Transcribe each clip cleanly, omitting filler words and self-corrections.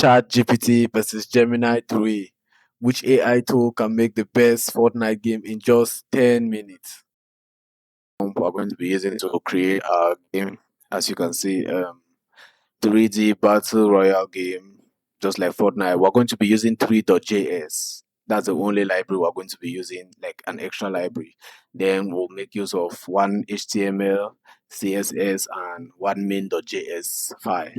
ChatGPT versus Gemini 3. Which AI tool can make the best Fortnite game in just 10 minutes? We're going to be using it to create our game. As you can see, 3D Battle Royale game, just like Fortnite. We're going to be using 3.js. That's the only library we're going to be using, like an extra library. Then we'll make use of one HTML, CSS, and one main.js file.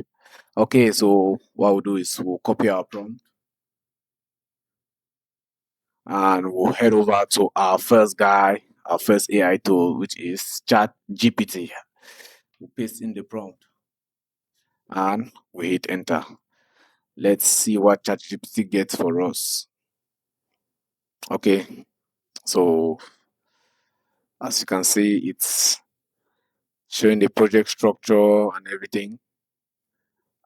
Okay, so what we'll do is we'll copy our prompt and we'll head over to our first guy, our first AI tool, which is ChatGPT. We'll paste in the prompt and we hit enter. Let's see what ChatGPT gets for us. Okay, so as you can see, it's showing the project structure and everything.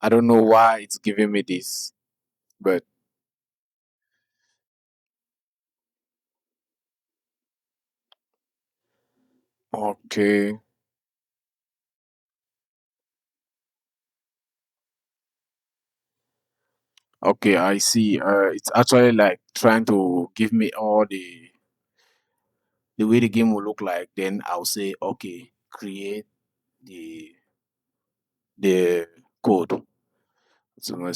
I don't know why it's giving me this, but okay. Okay, I see. It's actually like trying to give me all the way the game will look like. Then I'll say, okay, create the the code. So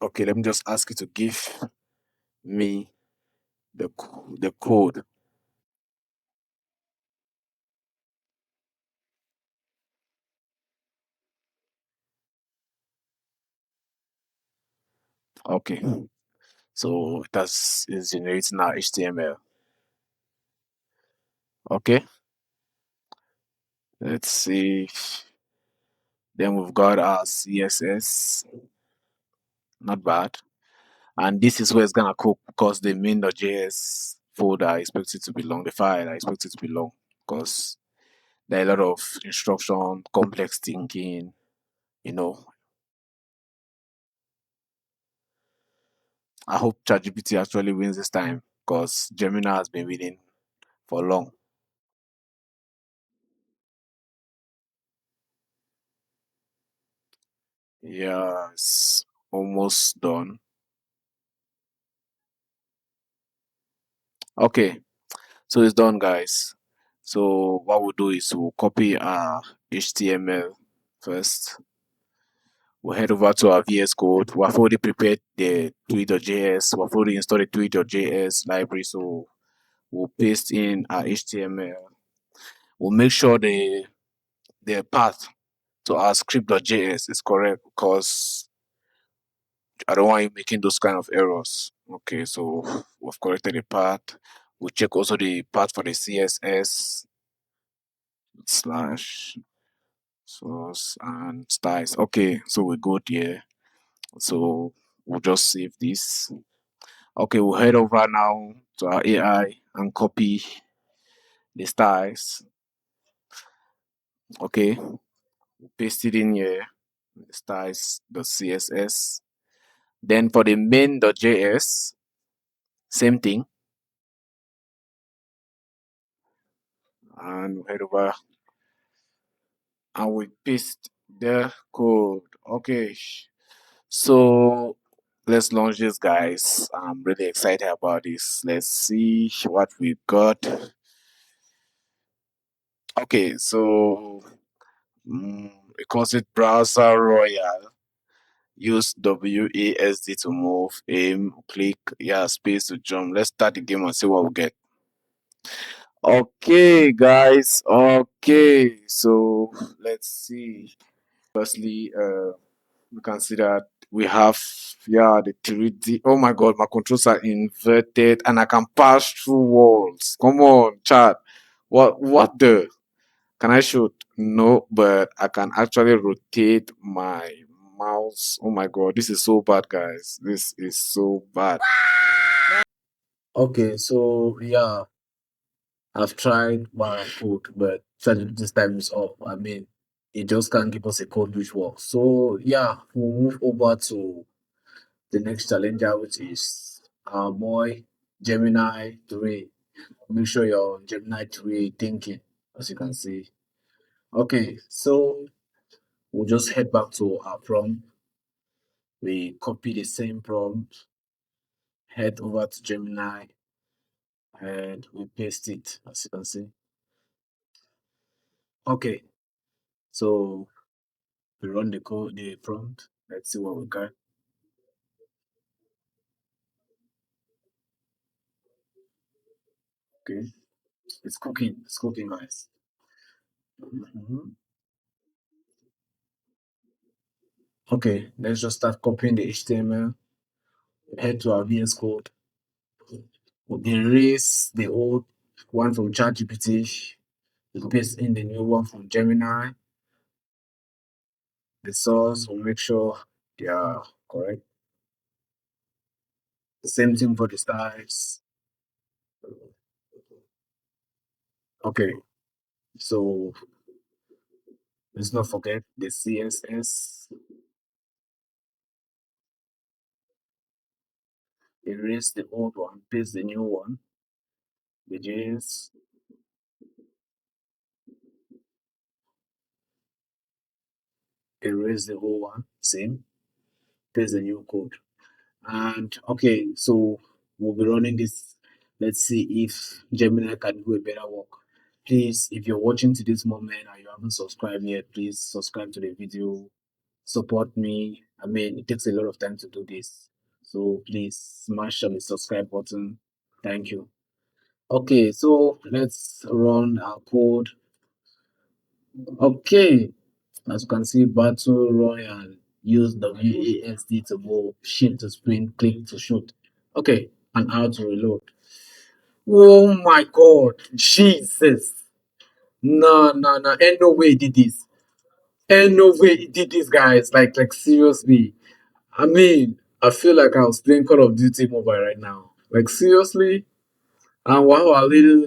okay, let me just ask you to give me the code. Okay, so that's is generating our HTML. Okay, let's see. Then we've got our CSS. Not bad. And this is where it's gonna cook because the main.js folder I expect it to belong, the file I expect it to belong. Because there are a lot of instruction, complex thinking, you know. I hope ChatGPT actually wins this time because Gemini has been winning for long. Yeah, it's almost done. Okay, so it's done, guys. So what we'll do is we'll copy our HTML first. We'll head over to our VS Code. We've already prepared the tweet.js. We've already installed the tweet.js library. So we'll paste in our HTML. We'll make sure the path to our script.js is correct because I don't want you making those kind of errors. Okay, so we've corrected the path. We'll check also the path for the CSS slash source and styles. Okay, so we're good here. So we'll just save this. Okay, we'll head over now to our AI and copy the styles. Okay, paste it in here, the styles, the CSS. Then for the main.js, same thing. And we'll head over and we paste the code. Okay, so let's launch this, guys. I'm really excited about this. Let's see what we got. Okay, so it calls it browser royal. Use WASD to move, aim, click, yeah, space to jump. Let's start the game and see what we get. Okay, guys. Okay, so let's see. Firstly, we can see that we have the 3D. Oh my god, my controls are inverted and I can pass through walls. Come on, chat. What the? Can I shoot? No, but I can actually rotate my mouse. Oh my god, this is so bad, guys. This is so bad. Okay, so yeah, I've tried my code, but this time is up. I mean, it just can't give us a code which works. So yeah, we'll move over to the next challenger, which is our boy Gemini 3. Make sure you're on Gemini 3 thinking, as you can see. Okay, so We'll just head back to our prompt. We copy the same prompt, head over to Gemini, and we paste it, as you can see. Okay, so we run the code, the prompt. Let's see what we got. Okay, it's cooking. It's cooking, guys. Mhm. Okay, let's just start copying the HTML. Head to our VS Code. We'll erase the old one from ChatGPT. We'll paste in the new one from Gemini. The source will make sure they are correct. The same thing for the styles. Okay, so let's not forget the CSS. Erase the old one, paste the new one. The JS, erase the old one, same, paste the new code. And okay, so we'll be running this. Let's see if Gemini can do a better work. Please, if you're watching to this moment and you haven't subscribed yet, please subscribe to the video. Support me. I mean, it takes a lot of time to do this. So please smash on the subscribe button. Thank you. Okay, so let's run our code. Okay, as you can see, battle royale. Use WASD to move, shift to sprint, click to shoot. Okay, and how to reload. Oh my god, Jesus. No, no, no. Ain't no way he did this. Ain't no way he did this, guys. Like seriously. I mean, I feel like I was playing Call of Duty Mobile right now. Like seriously. And wow, our little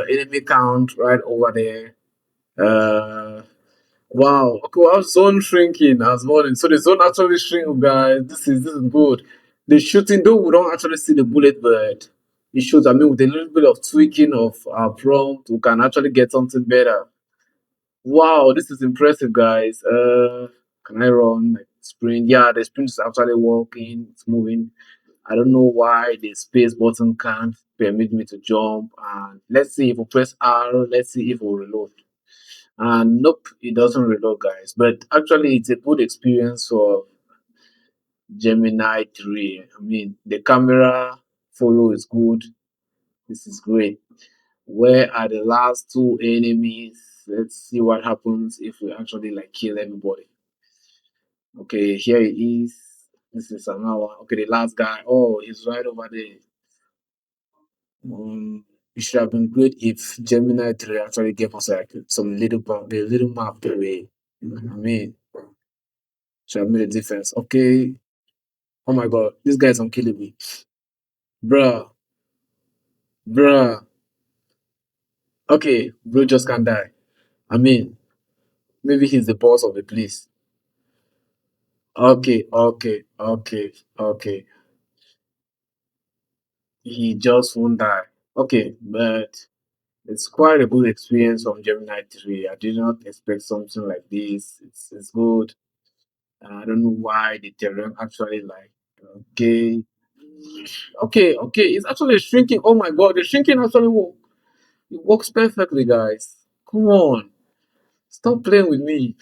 enemy count right over there. Uh Wow. Okay, well, zone shrinking as morning. So the zone actually shrink, guys. This is good. The shooting, though we don't actually see the bullet, but it shows. I mean, with a little bit of tweaking of our prompt, we can actually get something better. Wow, this is impressive, guys. Can I run like sprint? Yeah, the sprint is actually working. It's moving. I don't know why the space button can't permit me to jump. And let's see if we press R. Let's see if we reload. And nope, it doesn't reload, guys. But actually, it's a good experience for Gemini 3. I mean, the camera follow is good. This is great. Where are the last two enemies? Let's see what happens if we actually like kill everybody. Okay, here he is. This is another one. Okay, the last guy. Oh, he's right over there. It should have been great if Gemini 3 actually gave us like some little a little map the way. I mean, should have made a difference. Okay. Oh my god, this guy's unkillable. Bruh, bruh. Okay, bro just can't die. I mean, maybe he's the boss of the place. Okay, okay, okay, okay. He just won't die. Okay, but it's quite a good experience from Gemini 3. I did not expect something like this. It's good. I don't know why the terrain actually like. Okay, okay. It's actually shrinking. Oh my god, the shrinking actually work. It works perfectly, guys. Come on. Stop playing with me.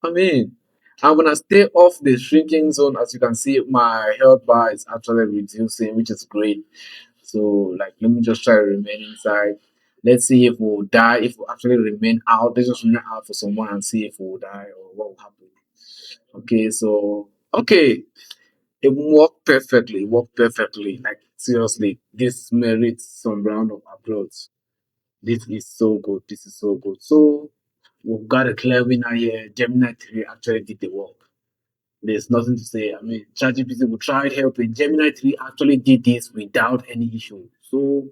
I mean, I'm gonna stay off the shrinking zone. As you can see, my health bar is actually reducing, which is great. So, like, let me just try to remain inside. Let's see if we'll die. If we actually remain out, let's just remain out for someone and see if we'll die or what will happen. Okay, so okay, it worked perfectly. It worked perfectly. Like seriously, this merits some round of applause. This is so good. This is so good. So we've got a clear winner here. Gemini 3 actually did the work. There's nothing to say. I mean, ChatGPT will try helping. Gemini 3 actually did this without any issue. So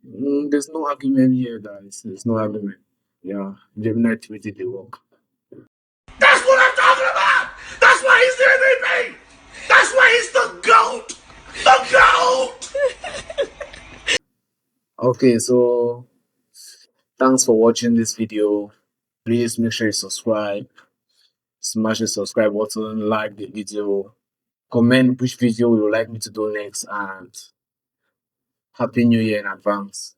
there's no argument here, guys. There's no argument. Yeah, Gemini 3 did the work. That's what I'm talking about. That's why he's the MVP. That's why he's the GOAT. The GOAT. Okay, so thanks for watching this video. Please make sure you subscribe. smash the subscribe button, like the video, comment which video you would like me to do next, and Happy New Year in advance.